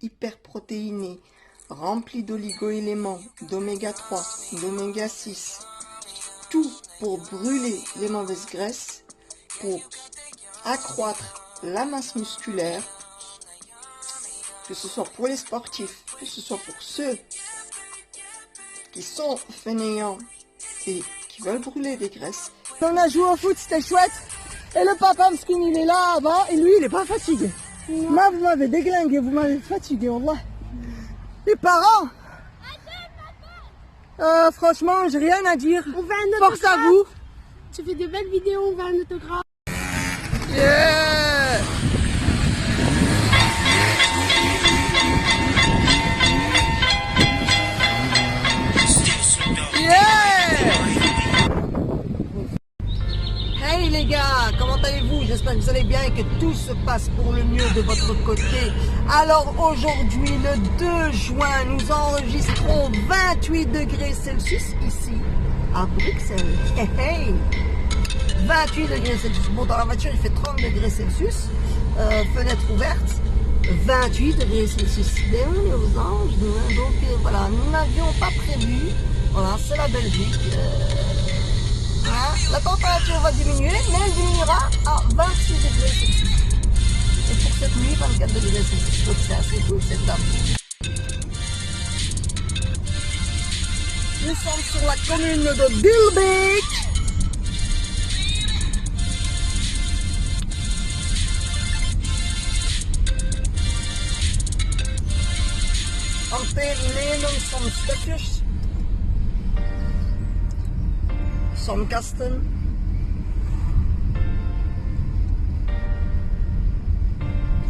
hyperprotéiné, rempli d'oligo-éléments, d'oméga 3, d'oméga 6, tout pour brûler les mauvaises graisses, pour accroître la masse musculaire, que ce soit pour les sportifs, que ce soit pour ceux qui sont fainéants et qui veulent brûler des graisses. On a joué au foot, c'était chouette. Et le papa Mskin, il est là-bas, et lui, il est pas fatigué. Moi, vous m'avez déglingué, vous m'avez fatigué, wallah. Les parents, franchement, j'ai rien à dire. On veut un autographe. Force à vous. Tu fais de belles vidéos, on veut un autographe. Yeah! Hey les gars, comment allez-vous? J'espère que vous allez bien et que tout se passe pour le mieux de votre côté. Alors aujourd'hui, le 2 juin, nous enregistrons 28 degrés Celsius ici à Bruxelles. Hey, hey. 28 degrés Celsius. Bon, dans la voiture, il fait 30 degrés Celsius. Fenêtre ouverte. 28 degrés Celsius. Mais on est aux anges, nous, hein. Donc voilà, nous n'avions pas prévu. Voilà, c'est la Belgique. La température va diminuer, mais elle diminuera à 26 degrés Celsius. Et pour cette nuit, 24 degrés Celsius. Donc c'est assez cool cette dame. Nous sommes sur la commune de Bilbeek. Nemen some stukjes, some kasten,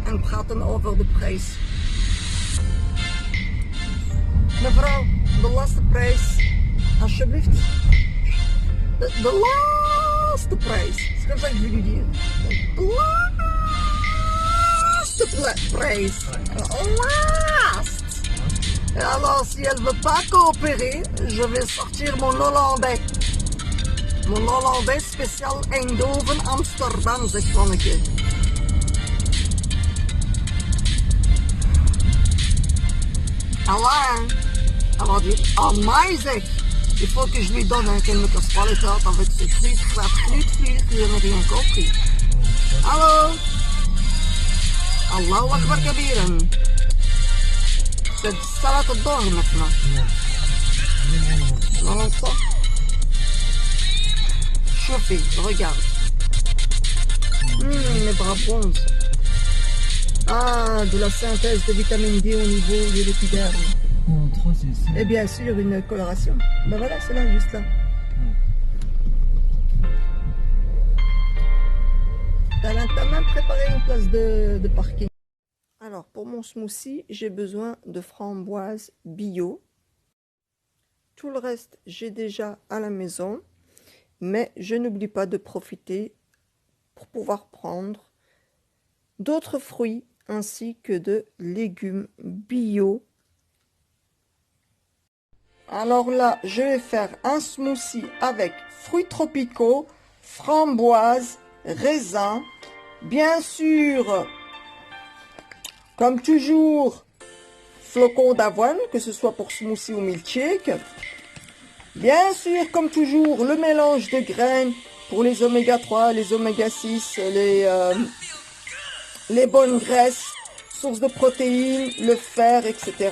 en praten over de prijs. Mevrouw, de laatste prijs, alsjeblieft. De laatste prijs. Ce que ça que je veux dire. De laatste prijs. Last. Et alors, si elle ne veut pas coopérer, je vais sortir mon Hollandais. Mon Hollandais spécial Eindhoven, Amsterdam, zegt Manneke. Allah, elle va dire, amai zeg. Il faut que je lui donne un qu'elle me casse pas les têtes avec ses frites, je n'ai rien compris. Hallo? Allahu Akbar kabiran. C'est salade d'or maintenant. Non, non, ça. Chauffé, regarde. Mes bras bronzent. Ah, de la synthèse de vitamine D au niveau de l'épiderme. Et bien sûr, une coloration. Ben voilà, c'est là, juste là. T'as même préparé une place de parking. Alors, pour mon smoothie, j'ai besoin de framboises bio. Tout le reste, j'ai déjà à la maison. Mais je n'oublie pas de profiter pour pouvoir prendre d'autres fruits ainsi que de légumes bio. Alors là, je vais faire un smoothie avec fruits tropicaux, framboises, raisins, bien sûr. Comme toujours, flocons d'avoine, que ce soit pour smoothie ou milkshake. Bien sûr, comme toujours, le mélange de graines pour les oméga 3, les oméga 6, les bonnes graisses, sources de protéines, le fer, etc.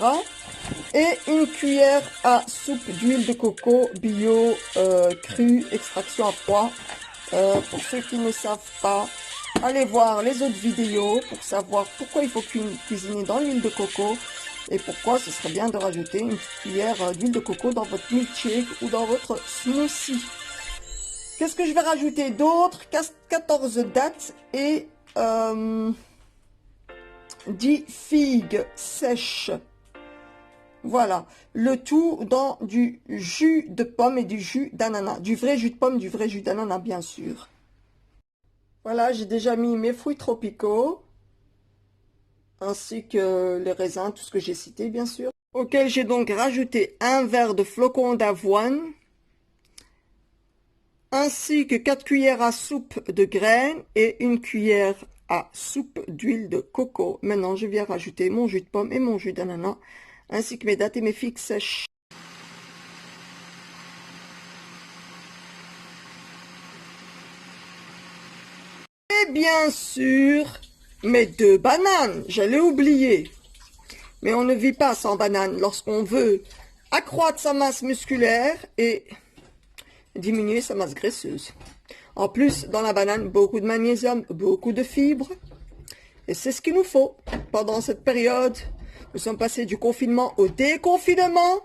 Et une cuillère à soupe d'huile de coco bio crue, extraction à froid. Pour ceux qui ne savent pas, allez voir les autres vidéos pour savoir pourquoi il faut cuisiner dans l'huile de coco et pourquoi ce serait bien de rajouter une petite cuillère d'huile de coco dans votre milkshake ou dans votre smoothie. Qu'est-ce que je vais rajouter d'autre? 14 dattes et 10 figues sèches. Voilà, le tout dans du jus de pomme et du jus d'ananas. Du vrai jus de pomme, du vrai jus d'ananas, bien sûr. Voilà, j'ai déjà mis mes fruits tropicaux, ainsi que les raisins, tout ce que j'ai cité, bien sûr. Auquel j'ai donc rajouté un verre de flocons d'avoine, ainsi que 4 cuillères à soupe de graines et une cuillère à soupe d'huile de coco. Maintenant, je viens rajouter mon jus de pomme et mon jus d'ananas, ainsi que mes dattes et mes figues sèches. Et bien sûr, mes 2 bananes, j'allais oublier. Mais on ne vit pas sans banane lorsqu'on veut accroître sa masse musculaire et diminuer sa masse graisseuse. En plus, dans la banane, beaucoup de magnésium, beaucoup de fibres. Et c'est ce qu'il nous faut. Pendant cette période, nous sommes passés du confinement au déconfinement.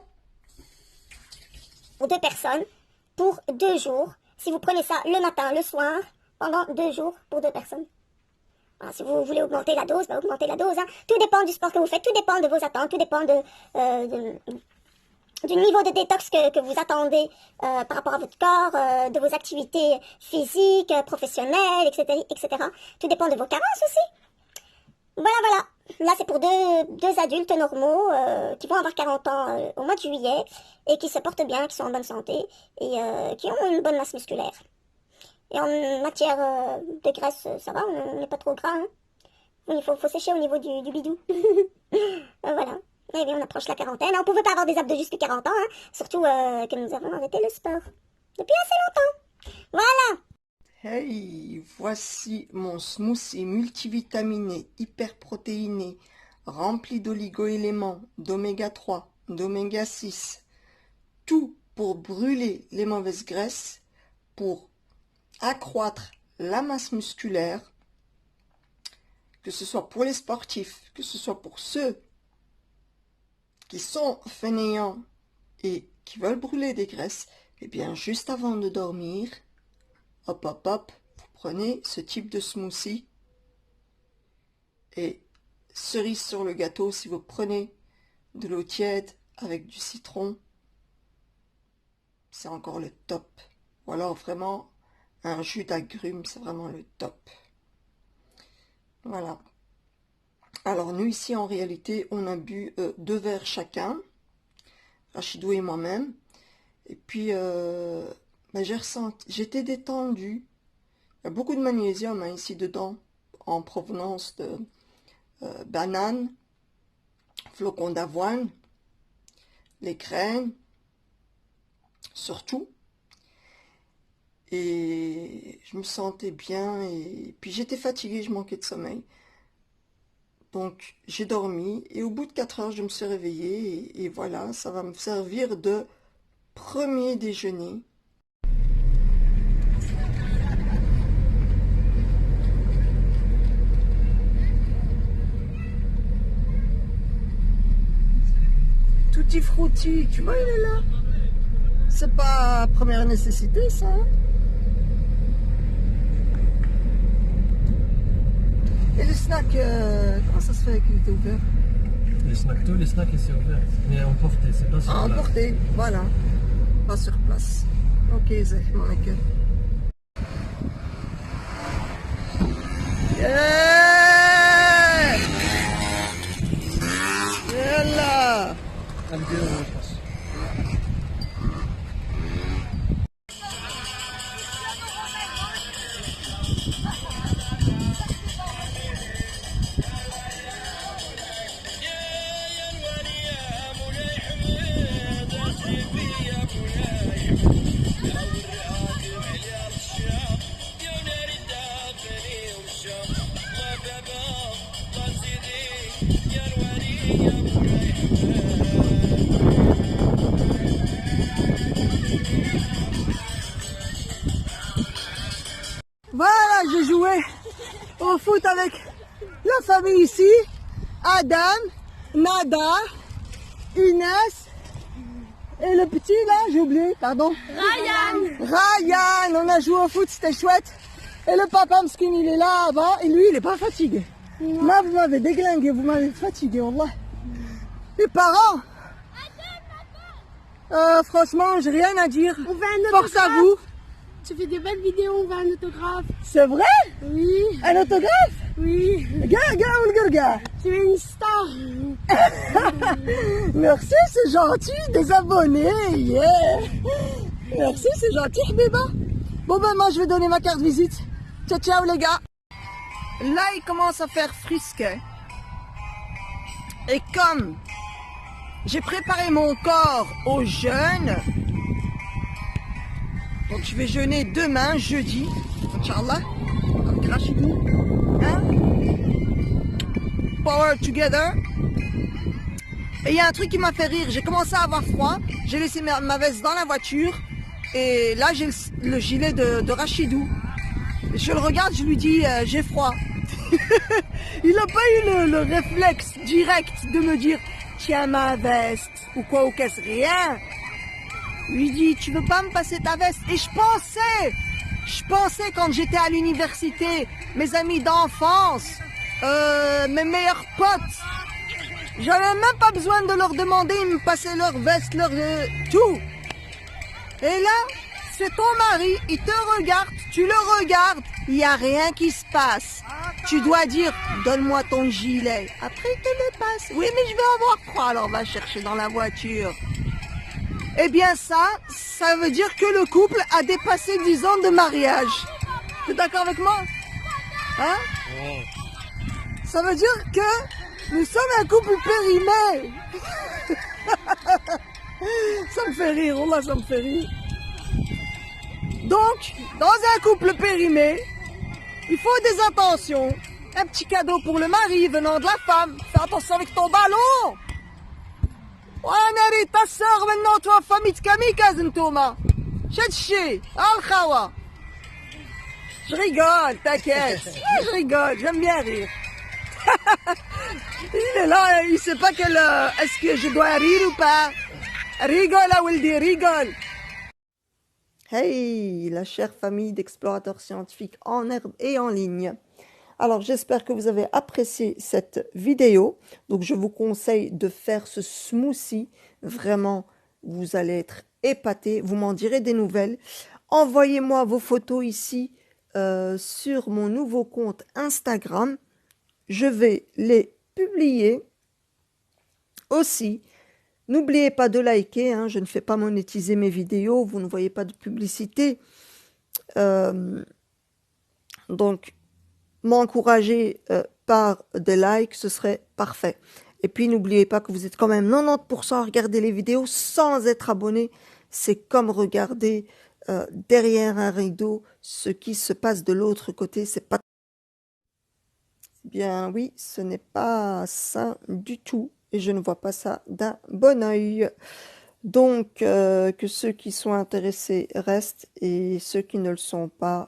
Pour 2 personnes, pour 2 jours. Si vous prenez ça le matin, le soir, pendant 2 jours, pour 2 personnes. Alors, si vous voulez augmenter la dose, augmentez la dose. Hein. Tout dépend du sport que vous faites, tout dépend de vos attentes, tout dépend du niveau de détox que vous attendez par rapport à votre corps, de vos activités physiques, professionnelles, etc., etc. Tout dépend de vos carences aussi. Voilà. Là, c'est pour deux adultes normaux qui vont avoir 40 ans au mois de juillet et qui se portent bien, qui sont en bonne santé et qui ont une bonne masse musculaire. Et en matière de graisse, ça va, on n'est pas trop gras. Hein. Il faut sécher au niveau du bidou. Voilà. Eh bien, on approche la quarantaine. On ne pouvait pas avoir des abdos jusqu'à 40 ans, hein. Surtout que nous avons arrêté le sport depuis assez longtemps. Voilà. Hey, voici mon smoothie multivitaminé, hyperprotéiné, rempli d'oligo-éléments, d'oméga 3, d'oméga 6. Tout pour brûler les mauvaises graisses, pour accroître la masse musculaire, que ce soit pour les sportifs, que ce soit pour ceux qui sont fainéants et qui veulent brûler des graisses. Eh bien, juste avant de dormir, hop, vous prenez ce type de smoothie. Et cerise sur le gâteau, si vous prenez de l'eau tiède avec du citron, c'est encore le top. Ou alors vraiment un jus d'agrumes, c'est vraiment le top. Voilà. Alors nous ici en réalité on a bu 2 verres chacun, Rachidou et moi-même. Et puis j'ai ressenti, j'étais détendue. Il y a beaucoup de magnésium hein, ici dedans, en provenance de bananes, flocons d'avoine, les graines, surtout. Et je me sentais bien et puis j'étais fatiguée, je manquais de sommeil. Donc j'ai dormi et au bout de 4 heures je me suis réveillée et voilà, ça va me servir de premier déjeuner. Tutti frutti, tu vois il est là. C'est pas première nécessité ça hein. Et le snack, comment ça se fait qu'il était ouvert? Les snacks, tous les snacks c'est ouvert. Mais emporté, c'est pas sur place. Emporté, voilà. Pas sur place. Ok, c'est mon équipe. Yeah! Yalla! Voilà, j'ai joué au foot avec la famille ici. Adam, Nada, Inès et le petit là, j'ai oublié, pardon. Ryan, on a joué au foot, c'était chouette. Et le papa Mskin, il est là-bas et lui, il est pas fatigué. Là, vous m'avez déglingué, vous m'avez fatigué, wallah. Les parents, franchement, j'ai rien à dire. On veut un Force à vous. Tu fais des belles vidéos, on veut un autographe. C'est vrai? Oui. Un autographe? Oui. Gars, Tu es une star. merci, c'est gentil, des abonnés, yeah. Merci, c'est gentil, Béba. Bon ben moi je vais donner ma carte visite. Ciao, ciao les gars. là, il commence à faire frisquet. Et comme j'ai préparé mon corps au jeûne, donc je vais jeûner demain, jeudi, Inch'Allah, avec Rachidou, hein? Power together. Et il y a un truc qui m'a fait rire, j'ai commencé à avoir froid, j'ai laissé ma veste dans la voiture, et là j'ai le gilet de Rachidou. Je le regarde, je lui dis j'ai froid. Il n'a pas eu le réflexe direct de me dire tiens ma veste ou quoi ou qu'est-ce, rien. Je lui dis tu veux pas me passer ta veste? Et je pensais quand j'étais à l'université, mes amis d'enfance, mes meilleurs potes, j'avais même pas besoin de leur demander, ils me passaient leur veste, leur tout. Et là, c'est ton mari, il te regarde, tu le regardes, il n'y a rien qui se passe. Tu dois dire, donne-moi ton gilet. Après, il te le passe. Oui, mais je vais avoir froid, alors va chercher dans la voiture. Eh bien ça veut dire que le couple a dépassé 10 ans de mariage. Tu es d'accord avec moi? Hein? Ça veut dire que nous sommes un couple périmé. Ça me fait rire, Wallah, ça me fait rire. Donc, dans un couple périmé, il faut des attentions. Un petit cadeau pour le mari venant de la femme. Fais attention avec ton ballon. وانا ريت الصاغ من نوت وفاميت كاميكاز نتوما شاد الشي الخوا. Je rigole, t'inquiète. Je rigole, j'aime bien rire. Il est là, il sait pas est-ce que je dois rire ou pas. Rigole, Awildi, rigole. Hey, la chère famille d'explorateurs scientifiques en herbe et en ligne. Alors, j'espère que vous avez apprécié cette vidéo. Donc, je vous conseille de faire ce smoothie. Vraiment, vous allez être épatés. Vous m'en direz des nouvelles. Envoyez-moi vos photos ici sur mon nouveau compte Instagram. Je vais les publier aussi. N'oubliez pas de liker. Hein, je ne fais pas monétiser mes vidéos. Vous ne voyez pas de publicité. Donc, m'encourager par des likes, ce serait parfait. Et puis, n'oubliez pas que vous êtes quand même 90% à regarder les vidéos sans être abonné. C'est comme regarder derrière un rideau ce qui se passe de l'autre côté. C'est pas... Bien oui, ce n'est pas sain du tout. Et je ne vois pas ça d'un bon œil. Donc, que ceux qui sont intéressés restent et ceux qui ne le sont pas